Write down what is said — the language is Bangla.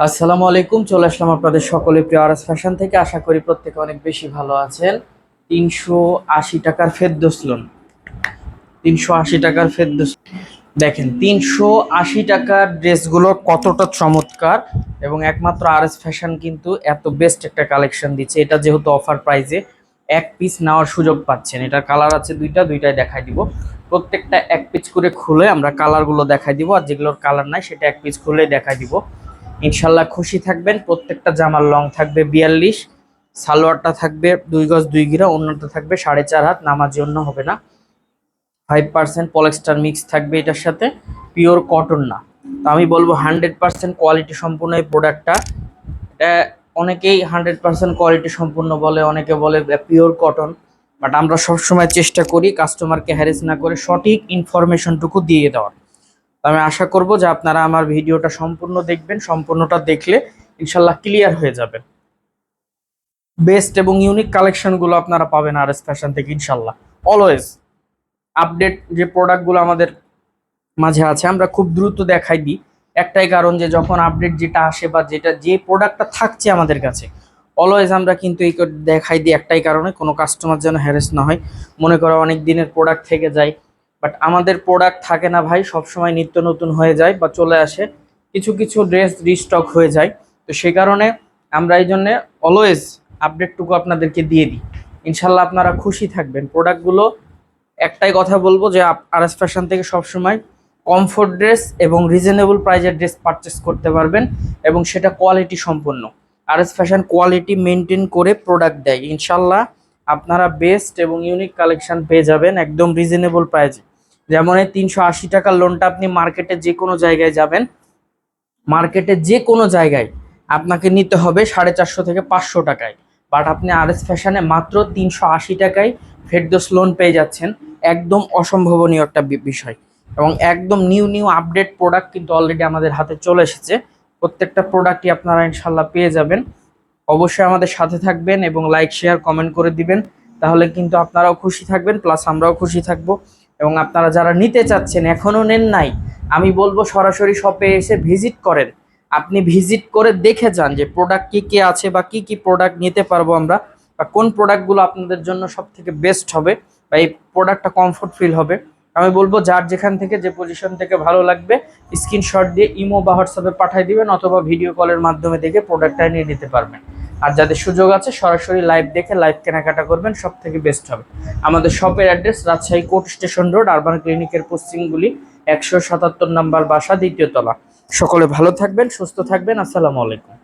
আসসালামু আলাইকুম, চলে আসলাম আপনাদের সকলে প্রিয় আরএস ফ্যাশন থেকে। আশা করি প্রত্যেকে অনেক বেশি ভালো আছেন। 380 টাকার ফেরদৌস লোন, 380 টাকার ফেরদৌস। দেখেন 380 টাকার ড্রেসগুলো কতটা চমৎকার, এবং একমাত্র আরএস ফ্যাশন কিন্তু এত বেস্ট একটা কালেকশন দিচ্ছে। এটা যেহেতু অফার প্রাইসে এক পিস নেওয়ার সুযোগ পাচ্ছেন। এটার কালার আছে দুইটাই দেখাই দিব। প্রত্যেকটা এক পিস করে খুলে আমরা কালারগুলো দেখাই দিব, আর যেগুলোর কালার নাই সেটা এক পিস খুলে দেখাই দিব। ইনশাল্লাহ খুশি থাকবেন। প্রত্যেকটা জামার লং থাকবে 42, সালোয়ারটা থাকবে 2 গজ 2 গিরা, অন্যটা থাকবে 4.5 হাত, নামাজি অন্য হবে না। 5% পলিস্টার মিক্স থাকবে এটার সাথে, পিওর কটন না। তো আমি বলবো 100% কোয়ালিটি সম্পূর্ণ এই প্রোডাক্টটা। এটা অনেকেই 100% কোয়ালিটি সম্পূর্ণ বলে, অনেকে বলে পিওর কটন, বাট আমরা সবসময় চেষ্টা করি কাস্টমারকে হ্যারেস না করে সঠিক ইনফরমেশনটুকু দিয়ে দেওয়ার। আমি আশা করব যে আপনারা আমার ভিডিওটা সম্পূর্ণ দেখবেন। সম্পূর্ণটা দেখলে ইনশাল্লাহ ক্লিয়ার হয়ে যাবেন। বেস্ট এবং ইউনিক কালেকশনগুলো আপনারা পাবেন আরএস ফ্যাশন থেকে ইনশাল্লাহ। অলওয়েজ আপডেট যে প্রোডাক্টগুলো আমাদের মাঝে আছে আমরা খুব দ্রুত দেখাই দিই। একটাই কারণ, যে যখন আপডেট যেটা আসে বা যে প্রোডাক্টটা থাকছে আমাদের কাছে, অলওয়েজ আমরা কিন্তু এই দেখাই দিই একটাই কারণে, কোনো কাস্টমার যেন হ্যারেস না হয়। মনে করো অনেক দিনের প্রোডাক্ট থেকে যায়, বাট আমাদের প্রোডাক্ট থাকে না ভাই, সবসময় নিত্য নতুন হয়ে যায় বা চলে আসে, কিছু কিছু ড্রেস রিস্টক হয়ে যায়। তো সেই কারণে আমরা এই জন্যে অলওয়েজ আপডেটটুকু আপনাদেরকে দিয়ে দিই। ইনশাল্লাহ আপনারা খুশি থাকবেন। প্রোডাক্টগুলো একটাই কথা বলবো যে আরএস ফ্যাশন থেকে সবসময় কমফোর্ট ড্রেস এবং রিজনেবল প্রাইজের ড্রেস পারচেস করতে পারবেন, এবং সেটা কোয়ালিটি সম্পন্ন। আরএস ফ্যাশন কোয়ালিটি মেনটেন করে প্রোডাক্ট দেয়। ইনশাল্লাহ আপনারা বেস্ট এবং ইউনিক কালেকশন পেয়ে যাবেন একদম রিজনেবল প্রাইজে। যেমন এই 380 টাকার লোনটা আপনি মার্কেটে যে কোনো জায়গায় যাবেন, মার্কেটে যে কোনো জায়গায় আপনাকে নিতে হবে 450 থেকে 500 টাকায়, বাট আপনি আরএস ফ্যাশনে মাত্র 380 টাকায় ফেরদৌস লোন পেয়ে যাচ্ছেন। একদম অসম্ভবনীয় একটা বিষয়, এবং একদম নিউ আপডেট প্রোডাক্ট কিন্তু অলরেডি আমাদের হাতে চলে এসেছে। প্রত্যেকটা প্রোডাক্টই আপনারা ইনশাল্লাহ পেয়ে যাবেন। অবশ্যই আমাদের সাথে থাকবেন এবং লাইক শেয়ার কমেন্ট করে দিবেন, তাহলে কিন্তু আপনারাও খুশি থাকবেন, প্লাস আমরাও খুশি থাকবো। এবং আপনারা যারা নিতে চাচ্ছেন এখনও নেন নাই, আমি বলবো সরাসরি শপে এসে ভিজিট করেন। আপনি ভিজিট করে দেখে যান যে প্রোডাক্ট কি কি আছে বা কি কি প্রোডাক্ট নিতে পারবো আমরা, বা কোন প্রোডাক্টগুলো আপনাদের জন্য সব থেকে বেস্ট হবে বা এই প্রোডাক্টটা কমফোর্ট ফিল হবে। আমি বলবো যার যেখান থেকে যে পজিশন থেকে ভালো লাগবে স্ক্রিনশট দিয়ে ইমো বা হোয়াটসঅ্যাপে পাঠিয়ে দিবেন, অথবা ভিডিও কলের মাধ্যমে দেখে প্রোডাক্টটা নিয়ে নিতে পারবেন। আর যাদের সুযোগ আছে সরাসরি লাইভ দেখে লাইভ কেনাকাটা করবেন, সব থেকে বেস্ট হবে। আমাদের শপের address Rajshahi court station road, urban ক্লিনিকের পশ্চিমগুলি, 177 নম্বর বাসা, দ্বিতীয় তলা। সকলে ভালো থাকবেন, সুস্থ থাকবেন। আসসালামু আলাইকুম।